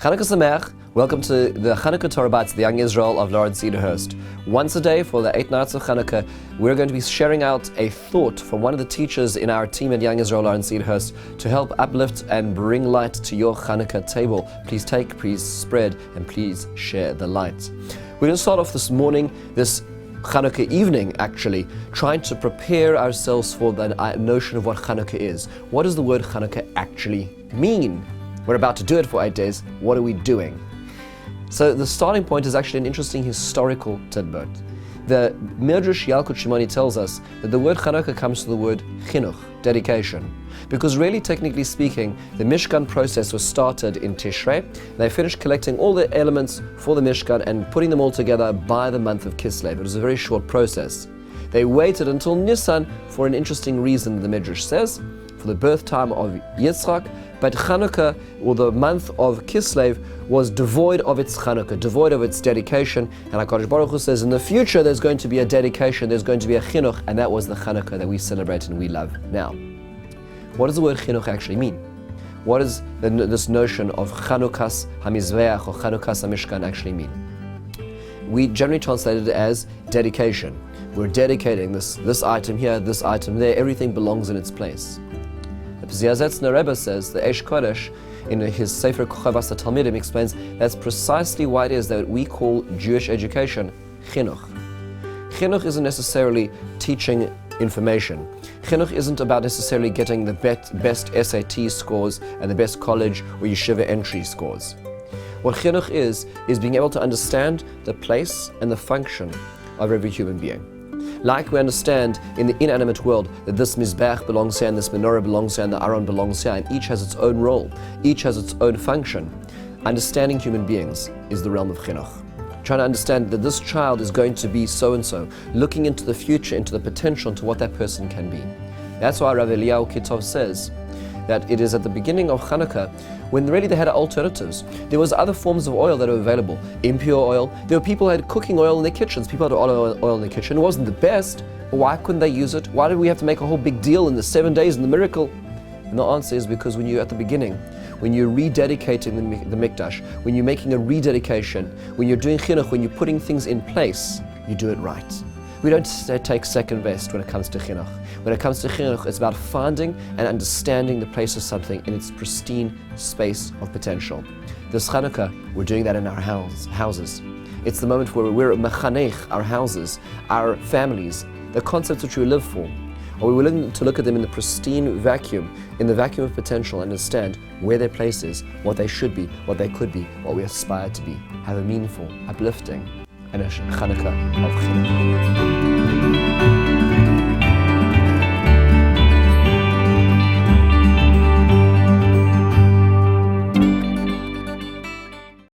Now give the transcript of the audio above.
Chanukah Sameach. Welcome to the Chanukah Torah Bytes, the Young Israel of Lawrence-Cedarhurst. Once a day for the 8 nights of Chanukah, we're going to be sharing out a thought from one of the teachers in our team at Young Israel Lawrence-Cedarhurst to help uplift and bring light to your Chanukah table. Please take, please spread, and please share the light. We're going to start off this morning, this Chanukah evening actually, trying to prepare ourselves for the notion of what Chanukah is. What does the word Chanukah actually mean? We're about to do it for 8 days. What are we doing? So the starting point is actually an interesting historical tidbit. The Midrash Yalkut Shimoni tells us that the word Chanukah comes from the word chinuch, dedication. Because really, technically speaking, the Mishkan process was started in Tishrei. They finished collecting all the elements for the Mishkan and putting them all together by the month of Kislev. It was a very short process. They waited until Nisan for an interesting reason, the Midrash says, for the birth time of Yitzchak, but Chanukah, or the month of Kislev, was devoid of its Chanukah, devoid of its dedication. And HaKadosh Baruch Hu says, in the future there's going to be a dedication, there's going to be a chinuch, and that was the Chanukah that we celebrate and we love now. What does the word chinuch actually mean? What does this notion of Chanukas HaMizbeach or Chanukas HaMishkan actually mean? We generally translate it as dedication. We're dedicating this item here, this item there, everything belongs in its place. The Rabbi says, the Eish Kodesh, in his Sefer Chovas HaTalmidim, explains that's precisely why it is that we call Jewish education chinuch. Chinuch isn't necessarily teaching information. Chinuch isn't about necessarily getting the best SAT scores and the best college or yeshiva entry scores. What chinuch is being able to understand the place and the function of every human being. Like we understand in the inanimate world that this Mizbeach belongs here and this menorah belongs here and the Aron belongs here, and each has its own role, each has its own function. Understanding human beings is the realm of chinuch. Trying to understand that this child is going to be so-and-so, looking into the future, into the potential, into what that person can be. That's why Rabbi Kitov says that it is at the beginning of Chanukah when really they had alternatives. There was other forms of oil that were available. Impure oil. There were people who had cooking oil in their kitchens. People had olive oil in their kitchen. It wasn't the best, but why couldn't they use it? Why did we have to make a whole big deal in the 7 days and the miracle? And the answer is because when you're at the beginning, when you're rededicating the Mikdash, when you're making a rededication, when you're doing chinuch, when you're putting things in place, you do it right. We don't take second best when it comes to chinuch. When it comes to chinuch, it's about finding and understanding the place of something in its pristine space of potential. This Chanukah, we're doing that in our houses. It's the moment where we're mechanech our houses, our families, the concepts which we live for. Are we willing to look at them in the pristine vacuum, in the vacuum of potential, and understand where their place is, what they should be, what they could be, what we aspire to be, have a meaningful, uplifting, and a Chanukah of chinuch.